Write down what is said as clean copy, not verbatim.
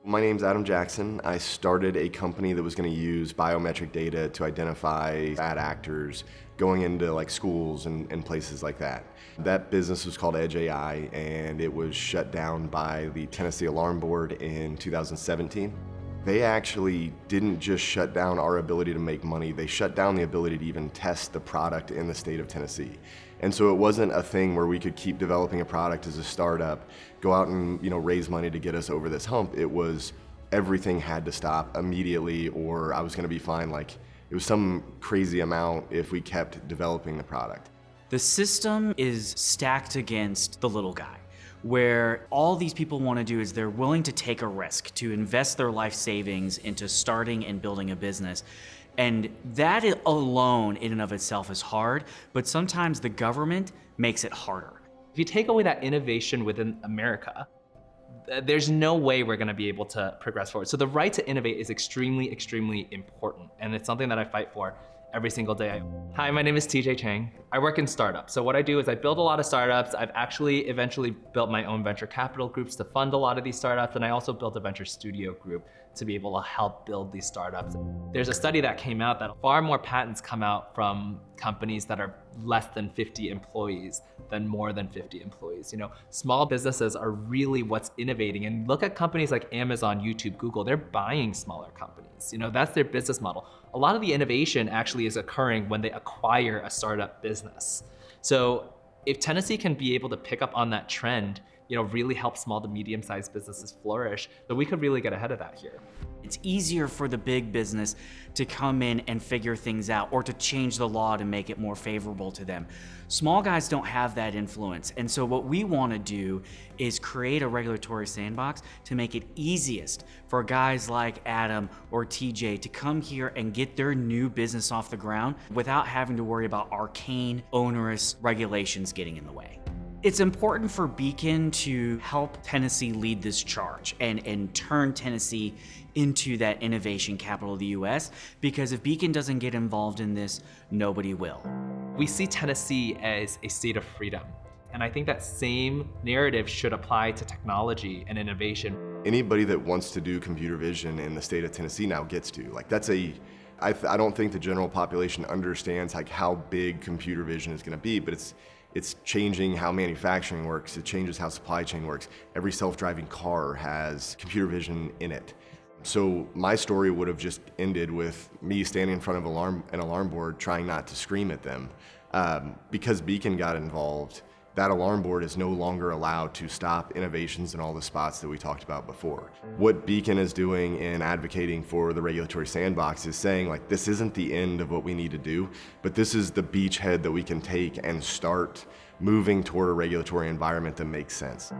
My name's Adam Jackson. I started a company that was going to use biometric data to identify bad actors going into like schools and places like that. That business was called Edge AI, and it was shut down by the Tennessee Alarm Board in 2017. They actually didn't just shut down our ability to make money, they shut down the ability to even test the product in the state of Tennessee. And so it wasn't a thing where we could keep developing a product as a startup, go out and raise money to get us over this hump. It was everything had to stop immediately or I was gonna be fined like it was some crazy amount if we kept developing the product. The system is stacked against the little guy, where all these people want to do is they're willing to take a risk, to invest their life savings into starting and building a business. And that alone in and of itself is hard, but sometimes the government makes it harder. If you take away that innovation within America, there's no way we're gonna be able to progress forward. So the right to innovate is extremely, extremely important. And it's something that I fight for every single day. Hi, my name is TJ Chang. I work in startups. So what I do is I build a lot of startups. I've actually eventually built my own venture capital groups to fund a lot of these startups. And I also built a venture studio group to be able to help build these startups. There's a study that came out that far more patents come out from companies that are less than 50 employees than more than 50 employees. Small businesses are really what's innovating. And look at companies like Amazon, YouTube, Google, they're buying smaller companies. That's their business model. A lot of the innovation actually is occurring when they acquire a startup business. So if Tennessee can be able to pick up on that trend, really help small to medium-sized businesses flourish, then we could really get ahead of that here. It's easier for the big business to come in and figure things out or to change the law to make it more favorable to them. Small guys don't have that influence. And so what we want to do is create a regulatory sandbox to make it easiest for guys like Adam or TJ to come here and get their new business off the ground without having to worry about arcane, onerous regulations getting in the way. It's important for Beacon to help Tennessee lead this charge and turn Tennessee into that innovation capital of the US, because if Beacon doesn't get involved in this, nobody will. We see Tennessee as a state of freedom. And I think that same narrative should apply to technology and innovation. Anybody that wants to do computer vision in the state of Tennessee now gets to. I don't think the general population understands how big computer vision is gonna be, but it's changing how manufacturing works. It changes how supply chain works. Every self-driving car has computer vision in it. So my story would have just ended with me standing in front of an alarm board trying not to scream at them. Because Beacon got involved, that alarm board is no longer allowed to stop innovations in all the spots that we talked about before. What Beacon is doing in advocating for the regulatory sandbox is saying this isn't the end of what we need to do, but this is the beachhead that we can take and start moving toward a regulatory environment that makes sense.